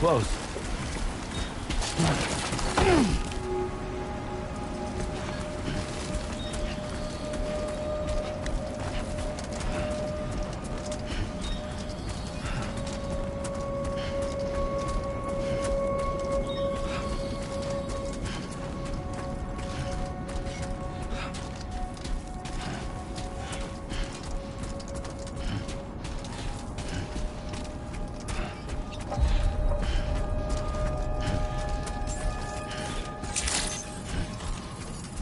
close.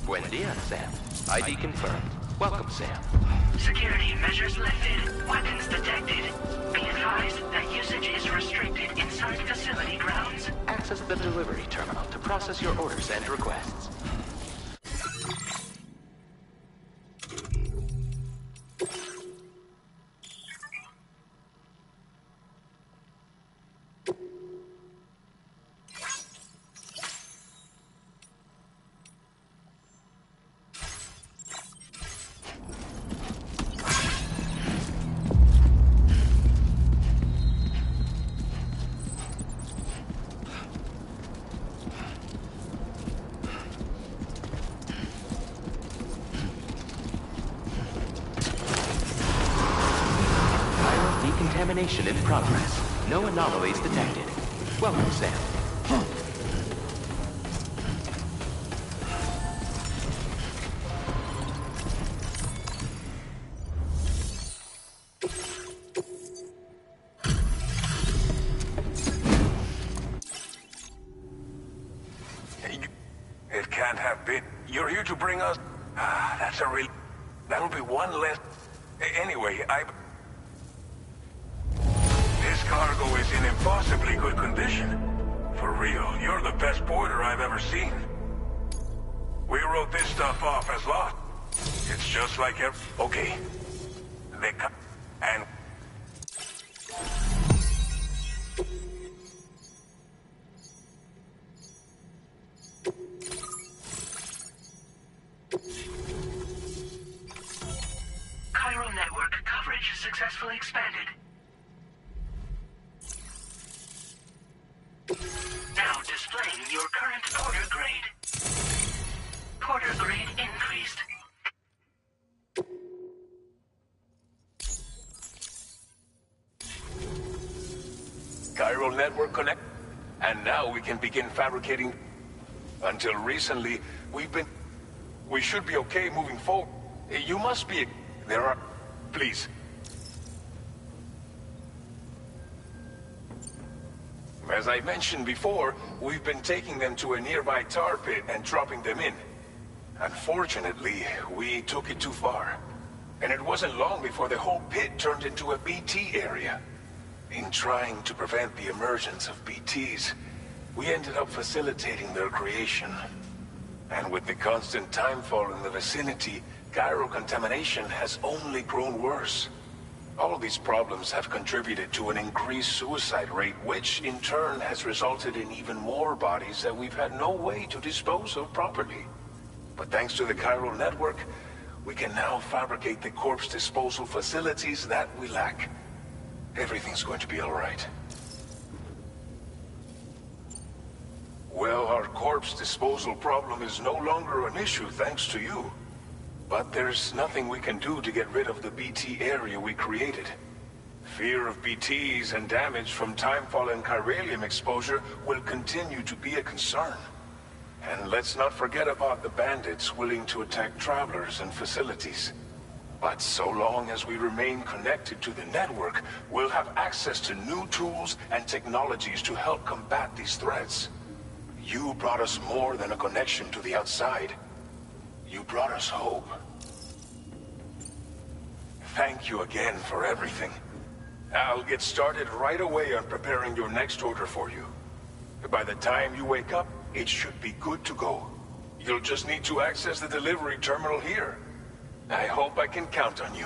Buen dia, Sam. ID confirmed. Welcome, Sam. Security measures lifted. Weapons detected. Be advised that usage is restricted inside facility grounds. Access the delivery terminal to process your orders and requests. Decontamination in progress. No anomalies detected. Welcome, Sam. It can't have been. You're here to bring us... that's a real... That'll be one less... Anyway, This cargo is in impossibly good condition. For real, you're the best porter I've ever seen. We wrote this stuff off as lost. It's just like okay. And... Chiral network coverage successfully expanded. Now displaying your current porter grade. Porter grade increased. Chiral network connect. And now we can begin fabricating. Until recently, we should be okay moving forward. You must be... There are... Please. As I mentioned before, we've been taking them to a nearby tar pit and dropping them in. Unfortunately, we took it too far. And it wasn't long before the whole pit turned into a BT area. In trying to prevent the emergence of BTs, we ended up facilitating their creation. And with the constant timefall in the vicinity, chiral contamination has only grown worse. All of these problems have contributed to an increased suicide rate, which in turn has resulted in even more bodies that we've had no way to dispose of properly. But thanks to the chiral network, we can now fabricate the corpse disposal facilities that we lack. Everything's going to be all right. Well, our corpse disposal problem is no longer an issue thanks to you. But there's nothing we can do to get rid of the BT area we created. Fear of BTs and damage from timefall and chiralium exposure will continue to be a concern. And let's not forget about the bandits willing to attack travelers and facilities. But so long as we remain connected to the network, we'll have access to new tools and technologies to help combat these threats. You brought us more than a connection to the outside. You brought us hope. Thank you again for everything. I'll get started right away on preparing your next order for you. By the time you wake up, it should be good to go. You'll just need to access the delivery terminal here. I hope I can count on you.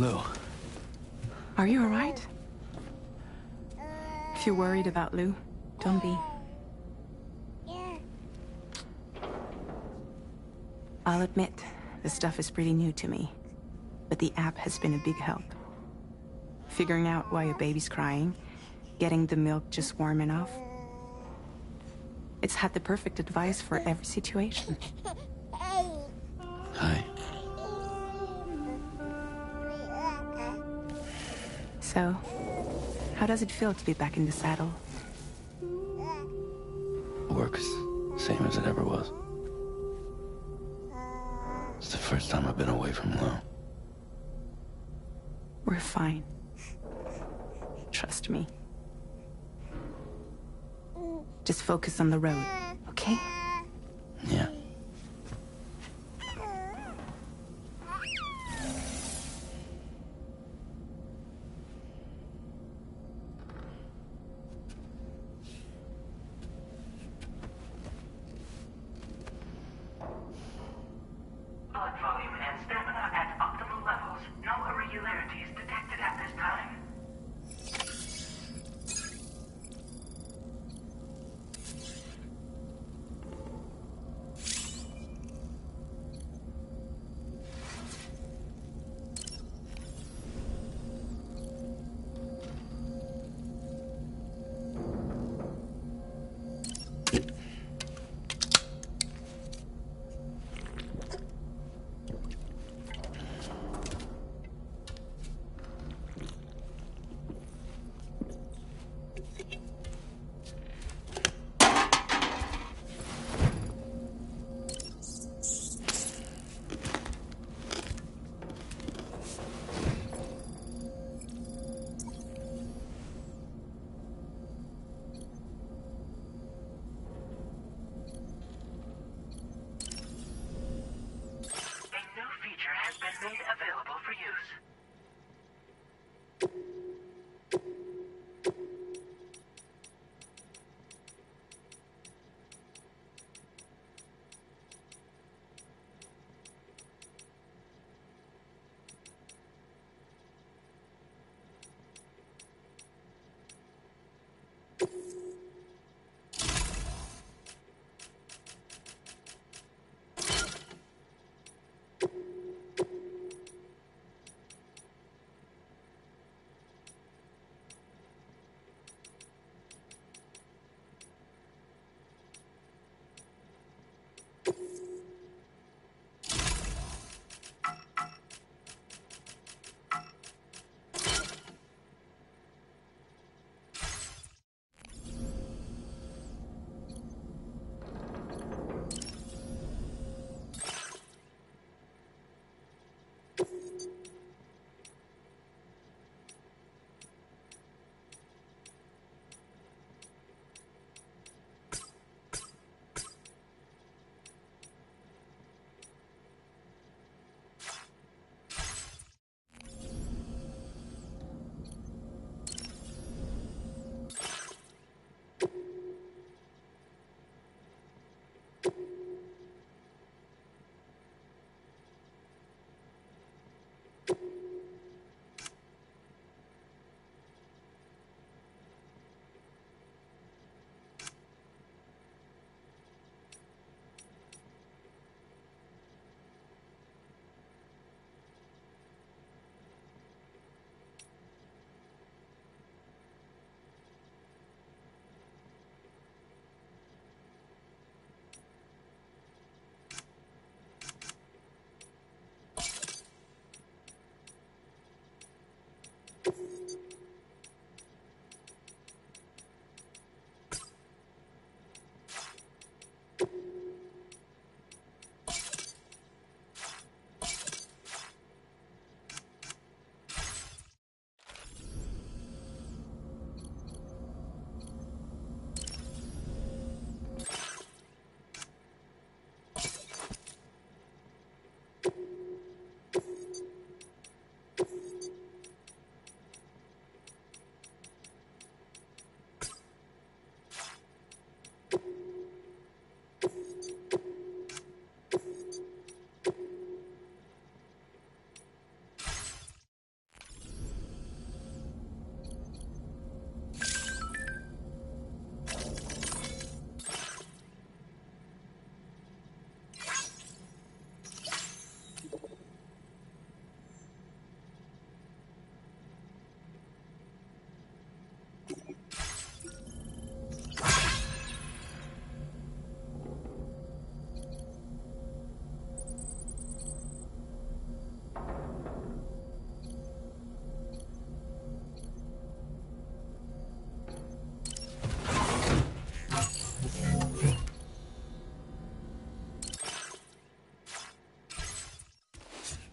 Lou. Are you alright? If you're worried about Lou, don't be. I'll admit, this stuff is pretty new to me, but the app has been a big help. Figuring out why a baby's crying, getting the milk just warm enough. It's had the perfect advice for every situation. Hi. So, how does it feel to be back in the saddle? Work's same as it ever was. It's the first time I've been away from Lou. We're fine. Trust me. Just focus on the road, okay? Yeah. Blood volume and stamina at optimal levels. No irregularities detected at this time.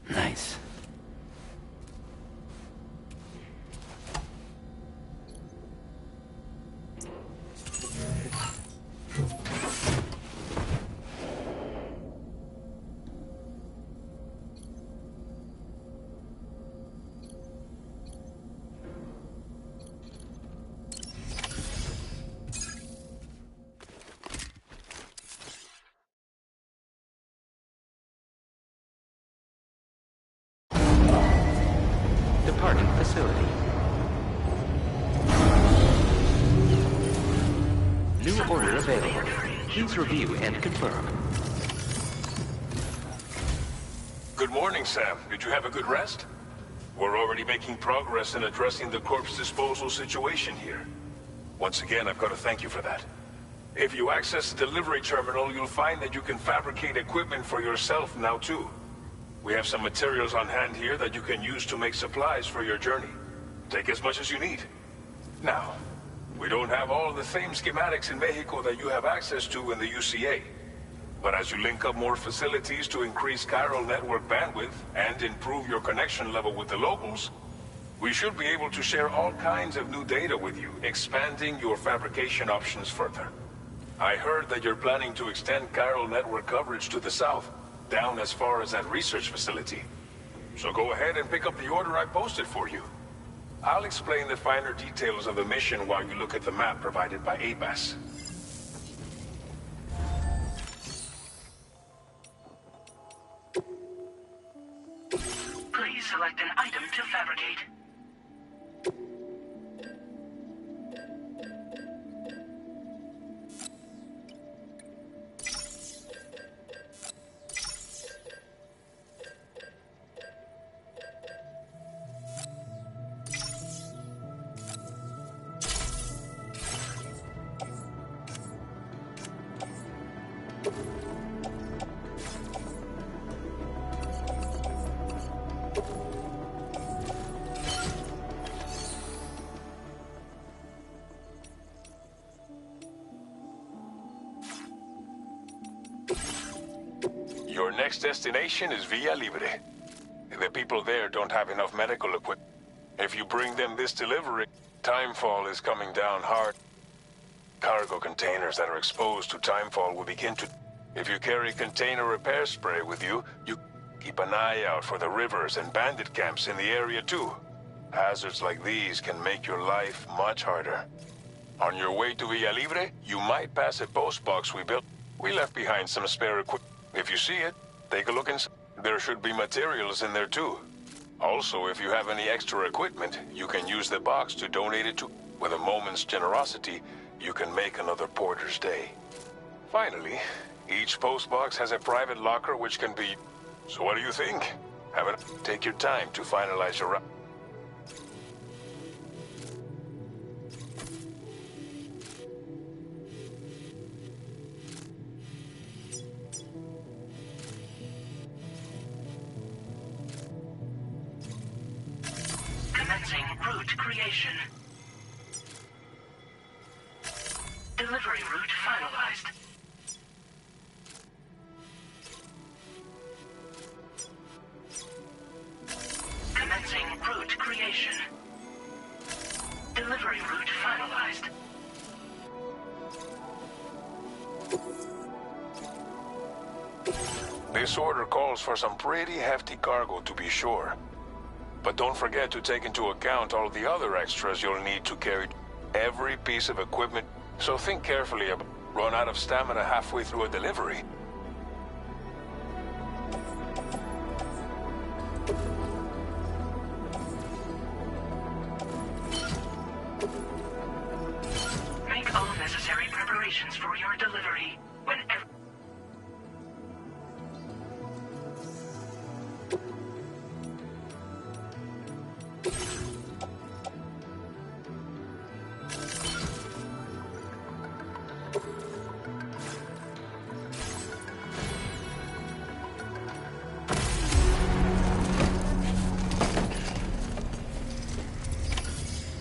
Nice. Departing facility. New order available. Please review and confirm. Good morning, Sam. Did you have a good rest? We're already making progress in addressing the corpse disposal situation here. Once again, I've got to thank you for that. If you access the delivery terminal, you'll find that you can fabricate equipment for yourself now too. We have some materials on hand here that you can use to make supplies for your journey. Take as much as you need. Now, we don't have all the same schematics in Mexico that you have access to in the UCA. But as you link up more facilities to increase chiral network bandwidth and improve your connection level with the locals, we should be able to share all kinds of new data with you, expanding your fabrication options further. I heard that you're planning to extend chiral network coverage to the south, down as far as that research facility. So go ahead and pick up the order I posted for you. I'll explain the finer details of the mission while you look at the map provided by ABAS. Please select an item to fabricate. Your next destination is Villa Libre. The people there don't have enough medical equipment. If you bring them this delivery, timefall is coming down hard. Cargo containers that are exposed to timefall will begin to... If you carry container repair spray with you, you keep an eye out for the rivers and bandit camps in the area too. Hazards like these can make your life much harder. On your way to Villa Libre, you might pass a post box we built. We left behind some spare equipment. If you see it, take a look inside. There should be materials in there too. Also, if you have any extra equipment, you can use the box to donate it to... With a moment's generosity, you can make another porter's day. Finally, each post box has a private locker which can be... So what do you think? Take your time to finalize your... Commencing route creation. Delivery route finalized. Commencing route creation. Delivery route finalized. This order calls for some pretty hefty cargo to be sure. But don't forget to take into account all the other extras you'll need to carry every piece of equipment. So think carefully about run out of stamina halfway through a delivery. Make all necessary preparations for your delivery. Whenever...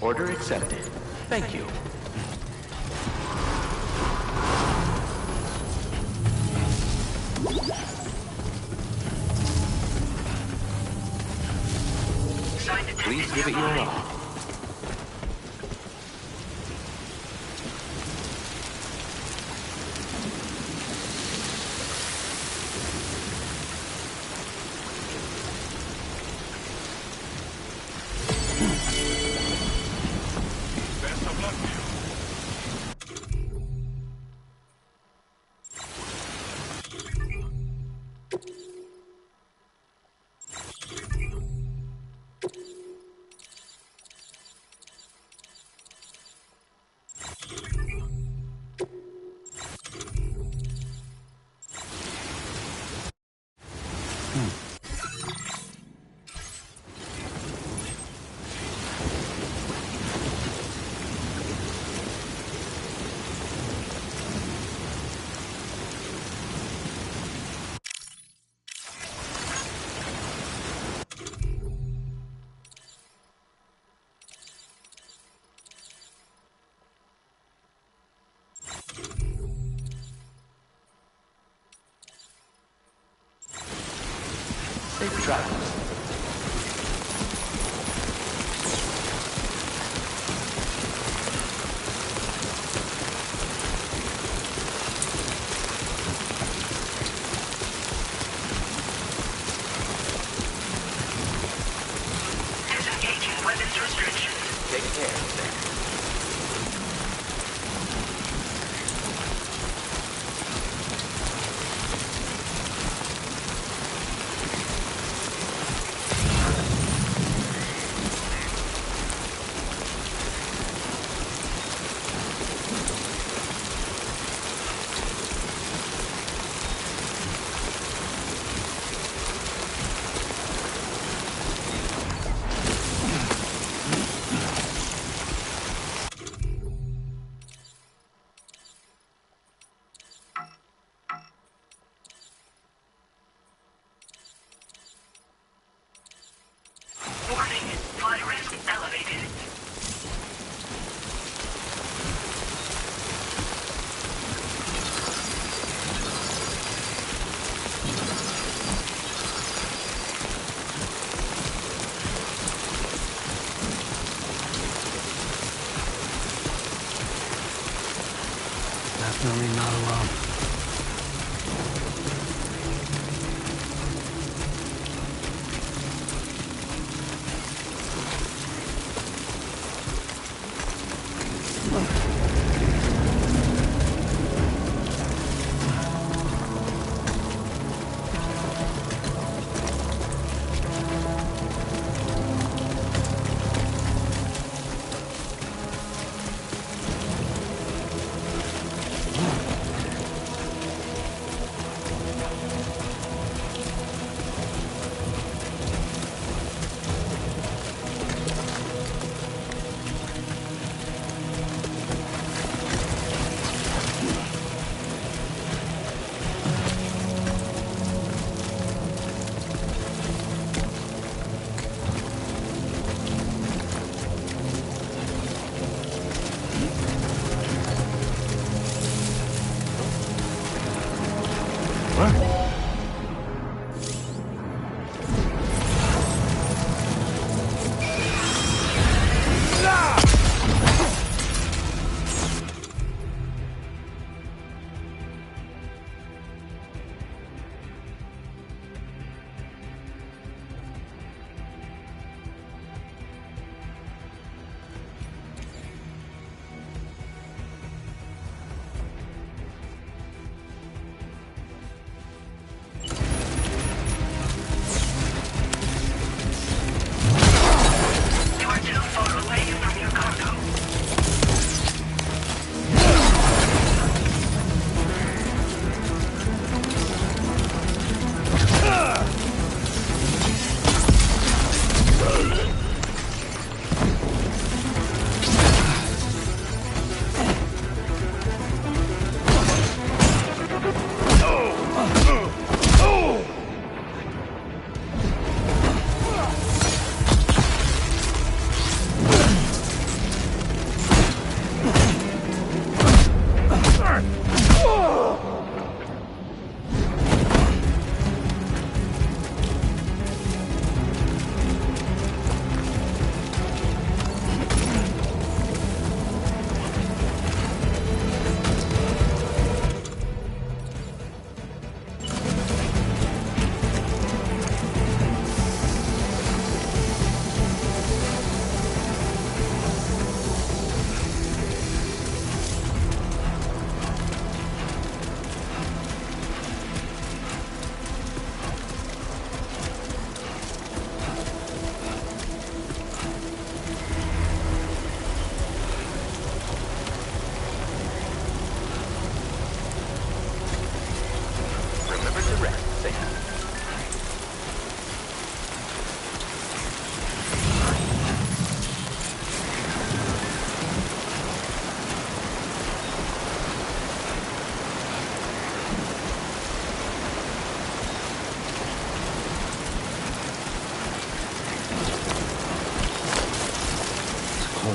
Order accepted. Thank you. Please give it your all. Best of luck to you. Safe travels. Disengaging weapons restrictions. Take care, Sam. Warning, flight risk elevated. Definitely not alone.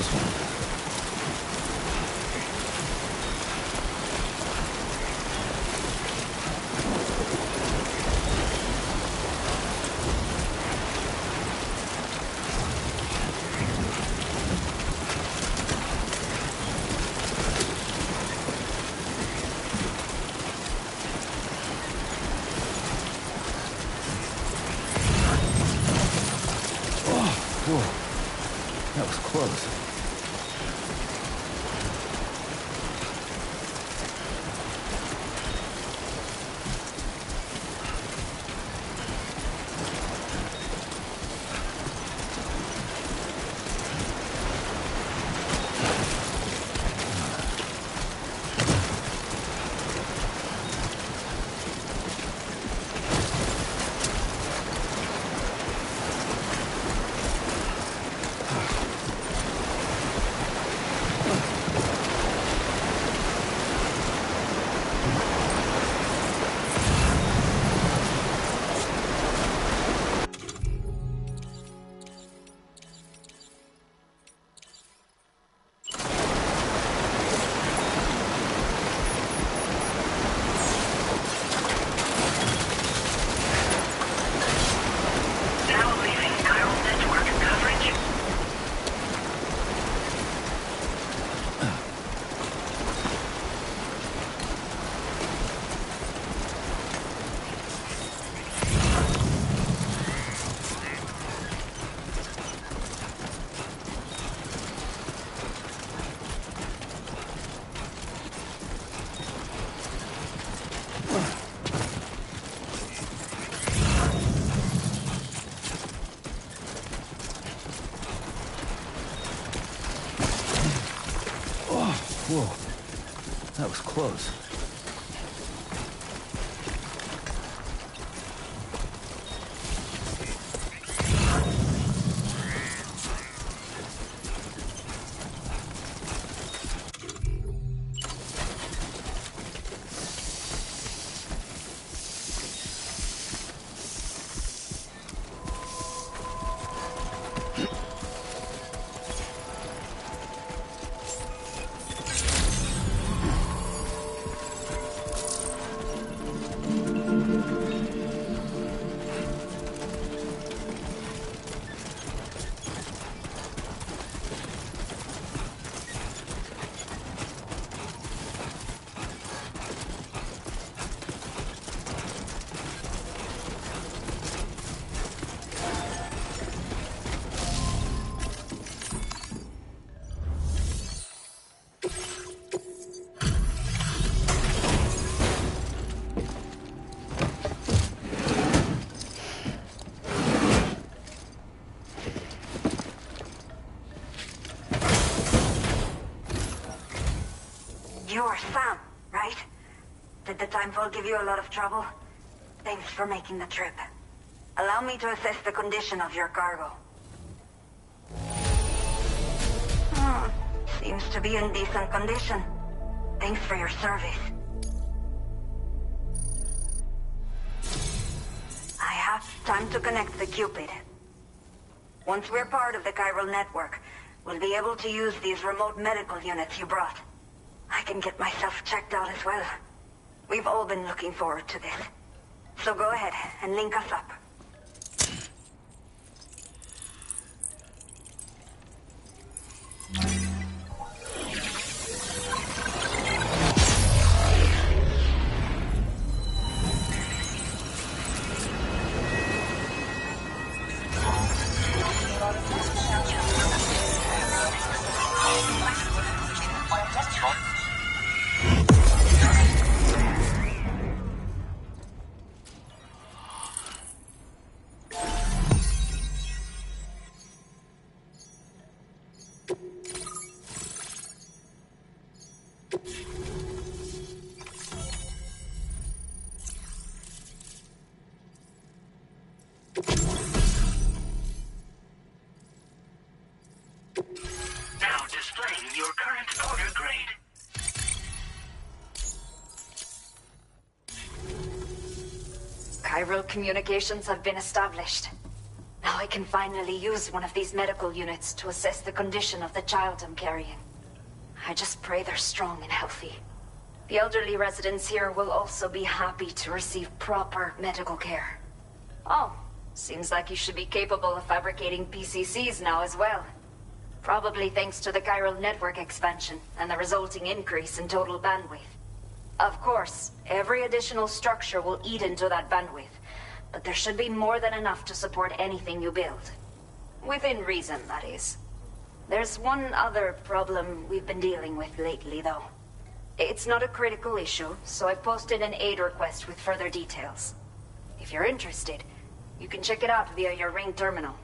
close one. Whoa, that was close. Now leaving chiral network coverage. Whoa, that was close. You're Sam, right? Did the timefall give you a lot of trouble? Thanks for making the trip. Allow me to assess the condition of your cargo. Seems to be in decent condition. Thanks for your service. I have time to connect the Cupid. Once we're part of the chiral network, we'll be able to use these remote medical units you brought. I can get myself checked out as well. We've all been looking forward to this. So go ahead and link us up. Now displaying your current order grade. Chiral communications have been established. Now I can finally use one of these medical units to assess the condition of the child I'm carrying. I just pray they're strong and healthy. The elderly residents here will also be happy to receive proper medical care. Oh, seems like you should be capable of fabricating PCCs now as well. Probably thanks to the chiral network expansion and the resulting increase in total bandwidth. Of course, every additional structure will eat into that bandwidth, but there should be more than enough to support anything you build. Within reason, that is. There's one other problem we've been dealing with lately, though. It's not a critical issue, so I posted an aid request with further details. If you're interested, you can check it out via your ring terminal.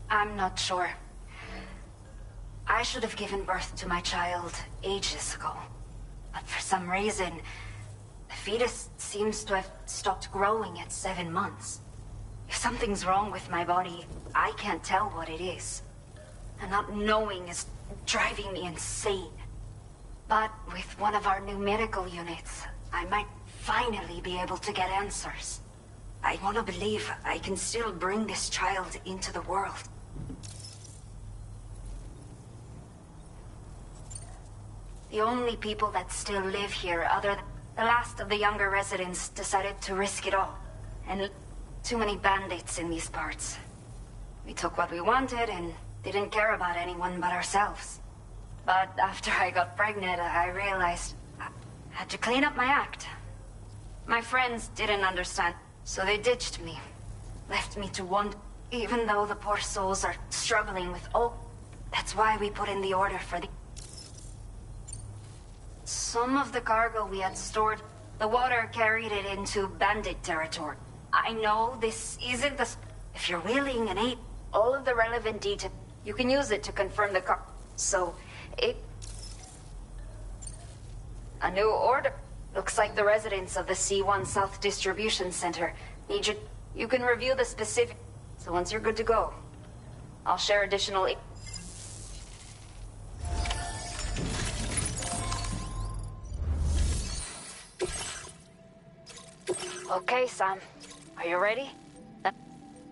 I'm not sure. I should have given birth to my child ages ago. But for some reason, the fetus seems to have stopped growing at 7 months. If something's wrong with my body, I can't tell what it is. And not knowing is driving me insane. But with one of our new medical units, I might finally be able to get answers. I want to believe I can still bring this child into the world. The only people that still live here, other than the last of the younger residents, decided to risk it all. And too many bandits in these parts. We took what we wanted and didn't care about anyone but ourselves. But after I got pregnant, I realized I had to clean up my act. My friends didn't understand, so they ditched me. Left me to wander, even though the poor souls are struggling with all. That's why we put in the order for the... Some of the cargo we had stored, the water carried it into bandit territory. I know this isn't the... If you're willing and able, all of the relevant detail, you can use it to confirm the car. So, a new order. Looks like the residents of the C1 South Distribution Center need you. You can review the specific... So once you're good to go, I'll share additional... Okay, Sam. Are you ready?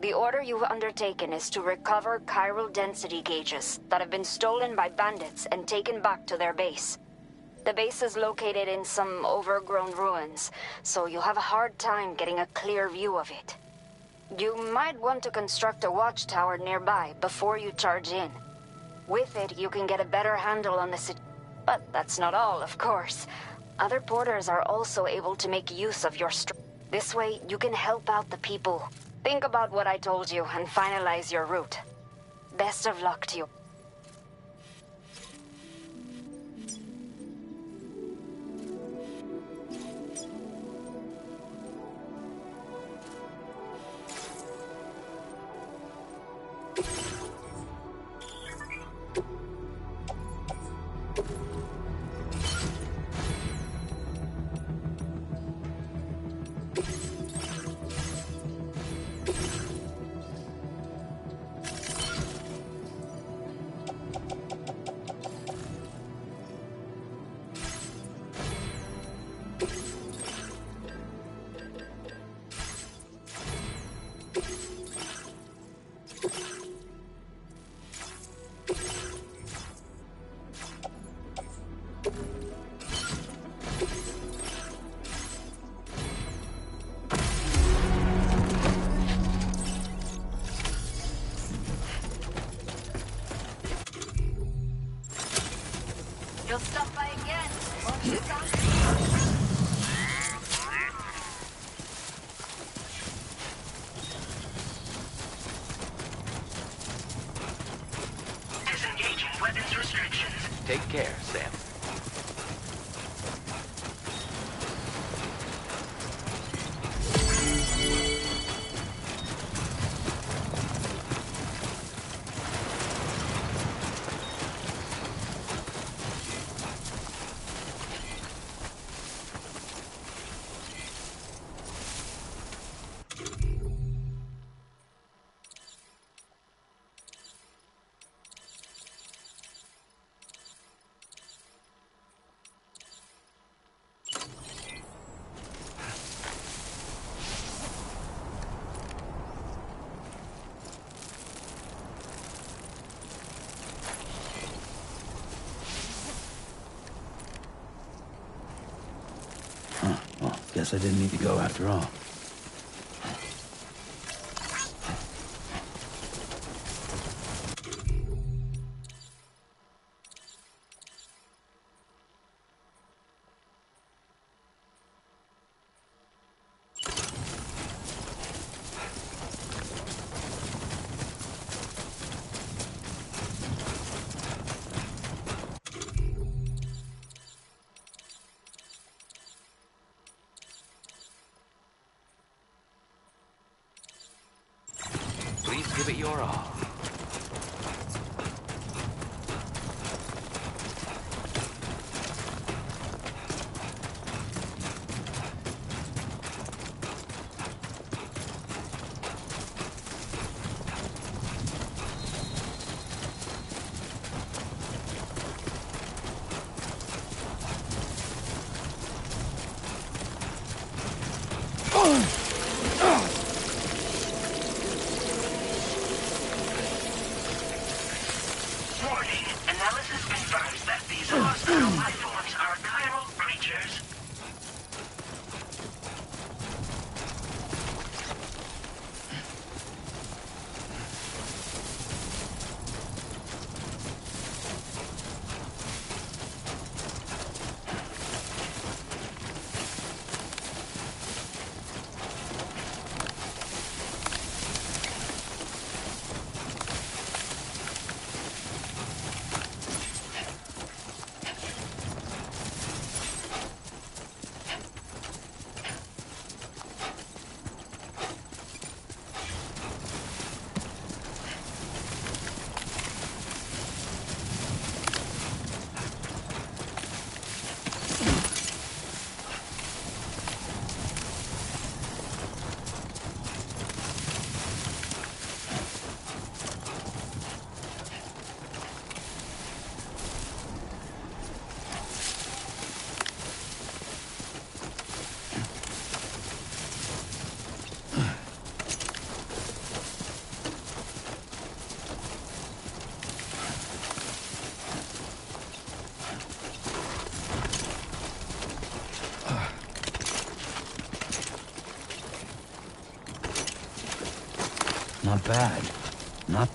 The order you've undertaken is to recover chiral density gauges that have been stolen by bandits and taken back to their base. The base is located in some overgrown ruins, so you'll have a hard time getting a clear view of it. You might want to construct a watchtower nearby before you charge in. With it, you can get a better handle on the situation. But that's not all, of course. Other porters are also able to make use of your strength. This way, you can help out the people. Think about what I told you and finalize your route. Best of luck to you. You'll stop by again, won't you, Sam? Disengaging weapons restrictions. Take care, Sam. Guess I didn't need to go after all. Please give it your all. Warning. Analysis confirms that these hostile life forms are chiral creatures. Not bad. Not...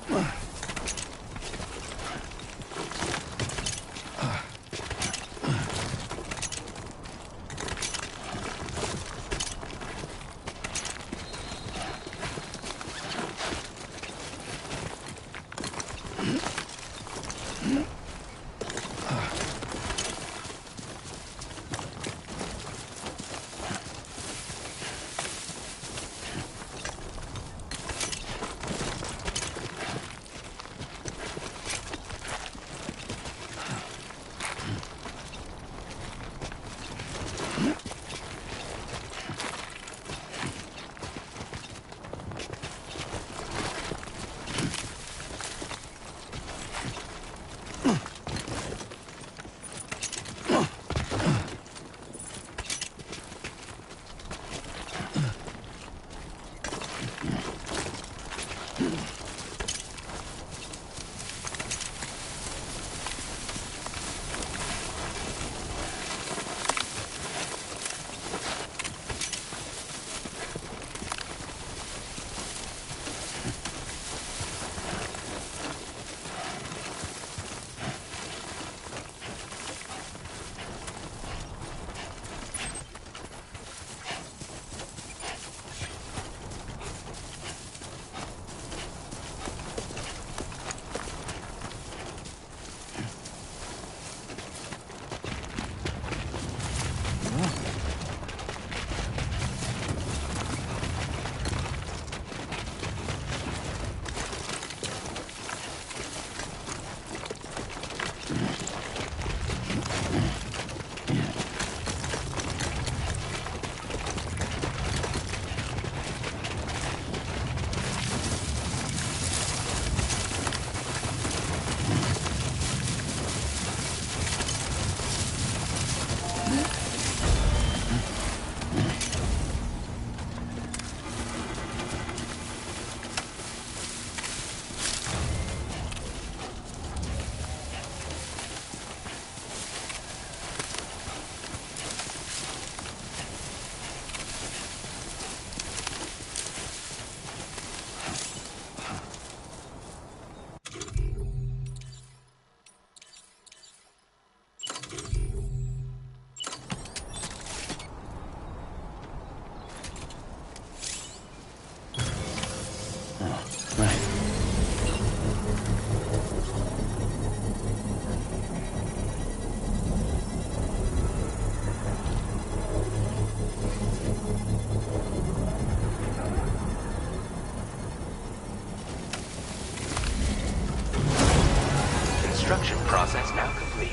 Process now complete.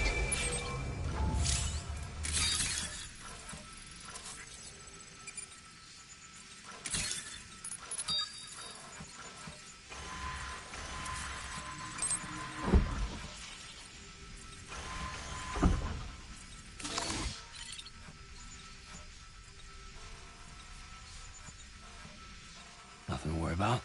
Nothing to worry about.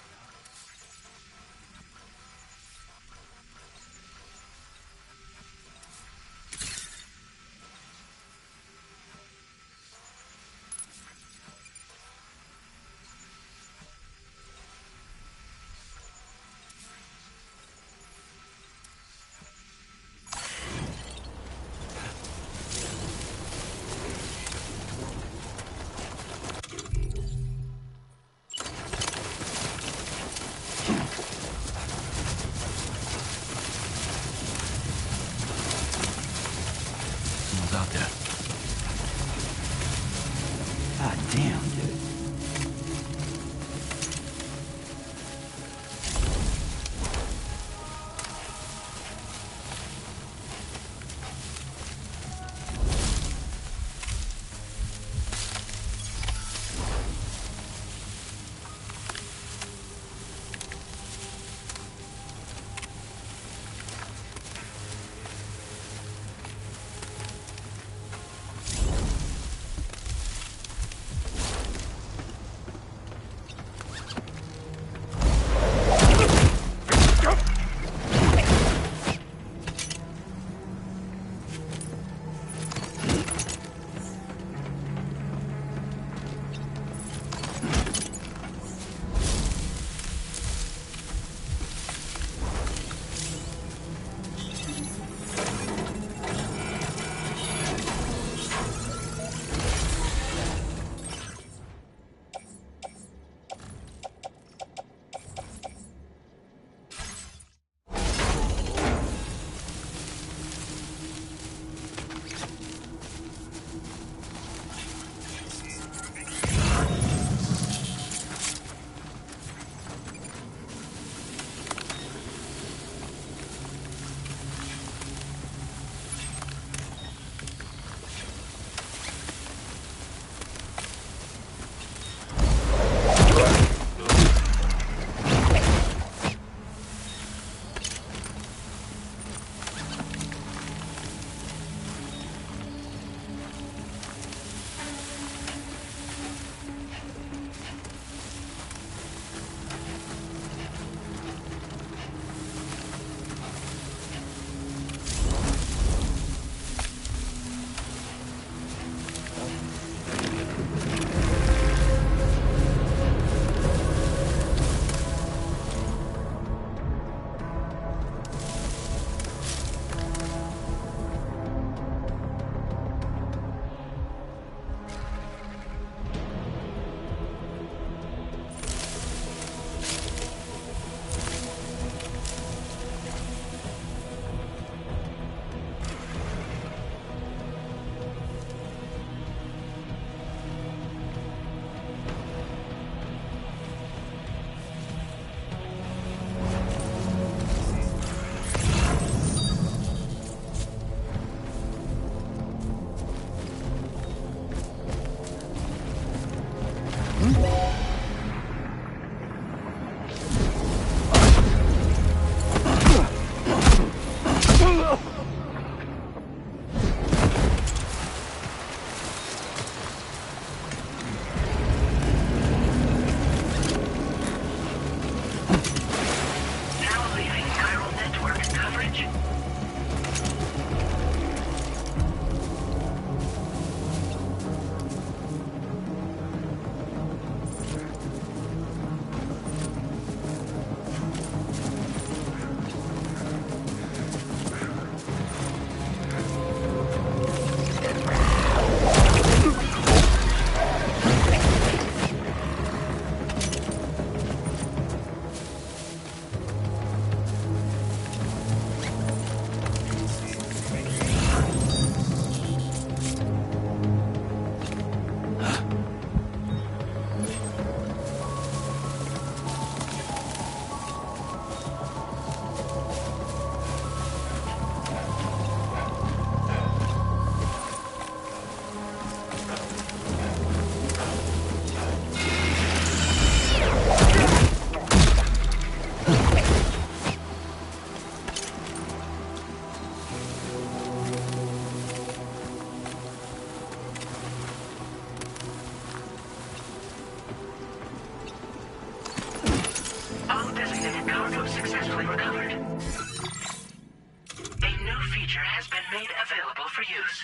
been made available for use.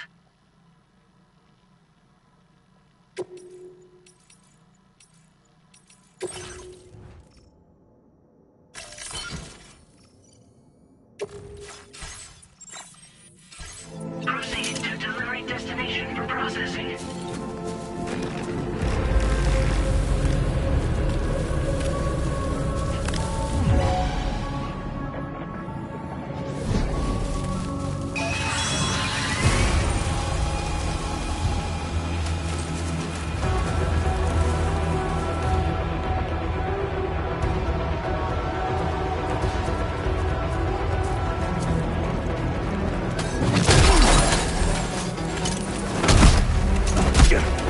Proceed to delivery destination for processing. Yeah.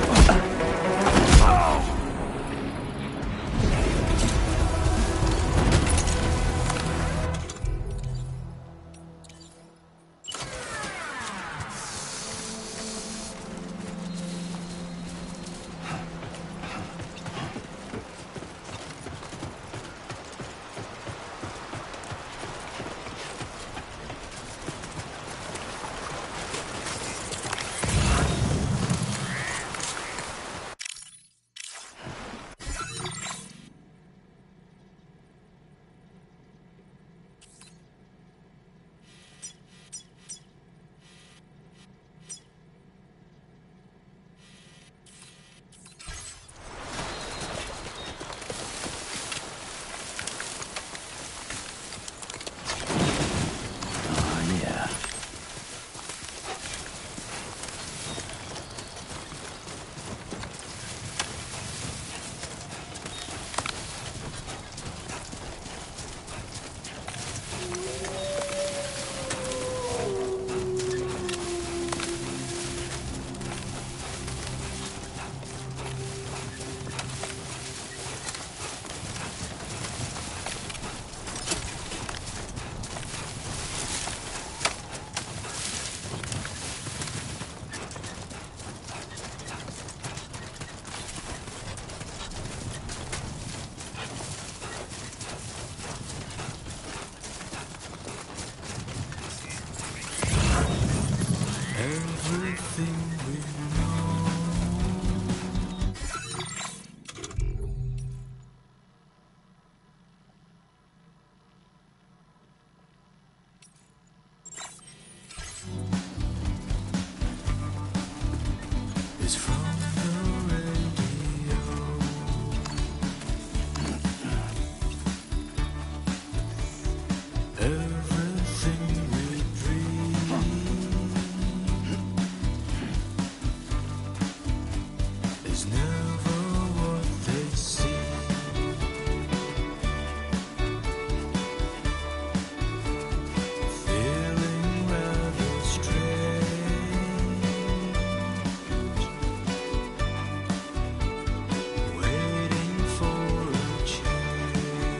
Everything we know is from the radio. Everything we dream is never what they see. Feeling rather strange, waiting for a change.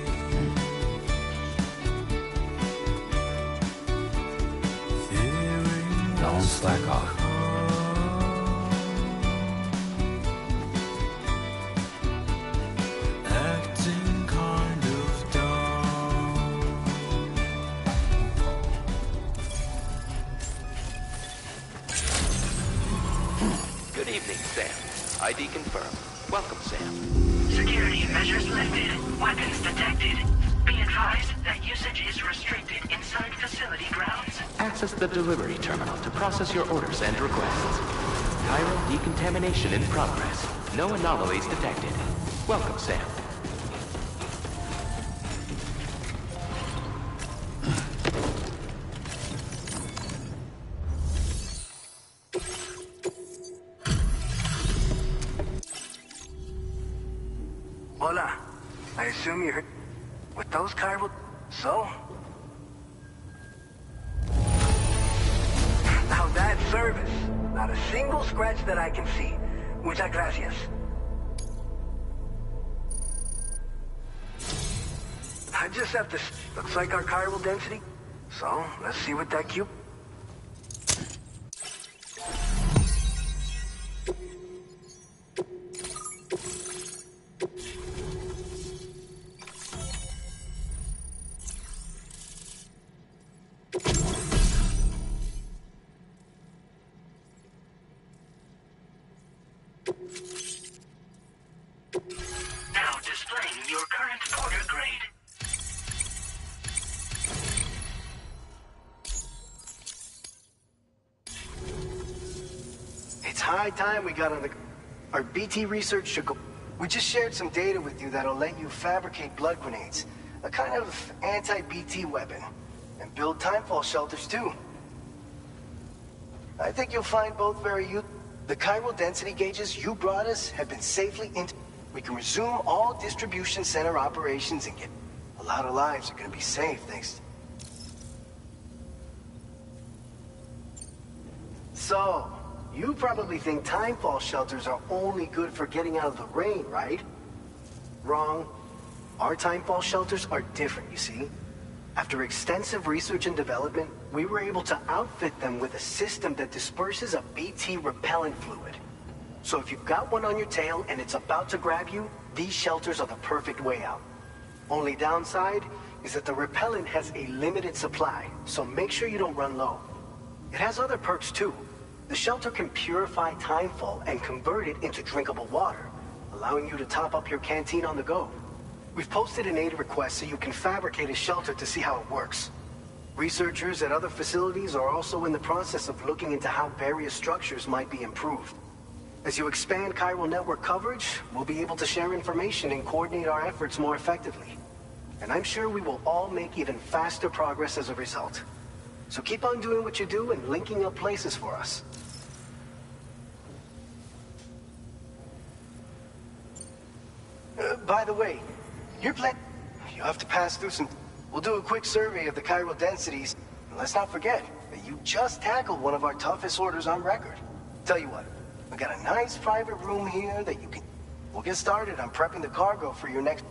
Fearing Don't slack off. acting kind of dumb. Good evening, Sam. ID confirmed. Welcome, Sam. Security measures lifted. Weapons detected. Be advised that usage is restricted inside facility grounds. Access the delivery terminal to process your orders and requests. Chiral decontamination in progress. No anomalies detected. Welcome, Sam. Hola. I assume you're with those chiral. So? Now that service. Not a single scratch that I can see. Muchas gracias. I just have to. Looks like our chiral density. So, let's see what that cube. Confirming your current order grade. It's high time we got on the... Our BT research should go... We just shared some data with you that'll let you fabricate blood grenades. A kind of anti-BT weapon. And build timefall shelters too. I think you'll find both very useful. The chiral density gauges you brought us have been safely into... We can resume all distribution center operations and get... A lot of lives are gonna be saved thanks to... So, you probably think timefall shelters are only good for getting out of the rain, right? Wrong. Our timefall shelters are different, you see. After extensive research and development, we were able to outfit them with a system that disperses a BT repellent fluid. So if you've got one on your tail and it's about to grab you, these shelters are the perfect way out. Only downside is that the repellent has a limited supply, so make sure you don't run low. It has other perks too. The shelter can purify timefall and convert it into drinkable water, allowing you to top up your canteen on the go. We've posted an aid request so you can fabricate a shelter to see how it works. Researchers at other facilities are also in the process of looking into how various structures might be improved. As you expand chiral network coverage, we'll be able to share information and coordinate our efforts more effectively. And I'm sure we will all make even faster progress as a result. So keep on doing what you do and linking up places for us. By the way, your plan... You have to pass through some... We'll do a quick survey of the chiral densities. And let's not forget that you just tackled one of our toughest orders on record. Tell you what, we got a nice private room here that you can... We'll get started on prepping the cargo for your next...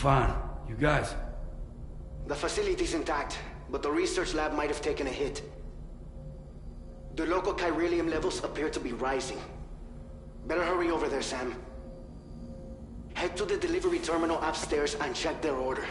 Fine. You guys? The facility's intact, but the research lab might have taken a hit. The local chiralium levels appear to be rising. Better hurry over there, Sam. Head to the delivery terminal upstairs and check their order.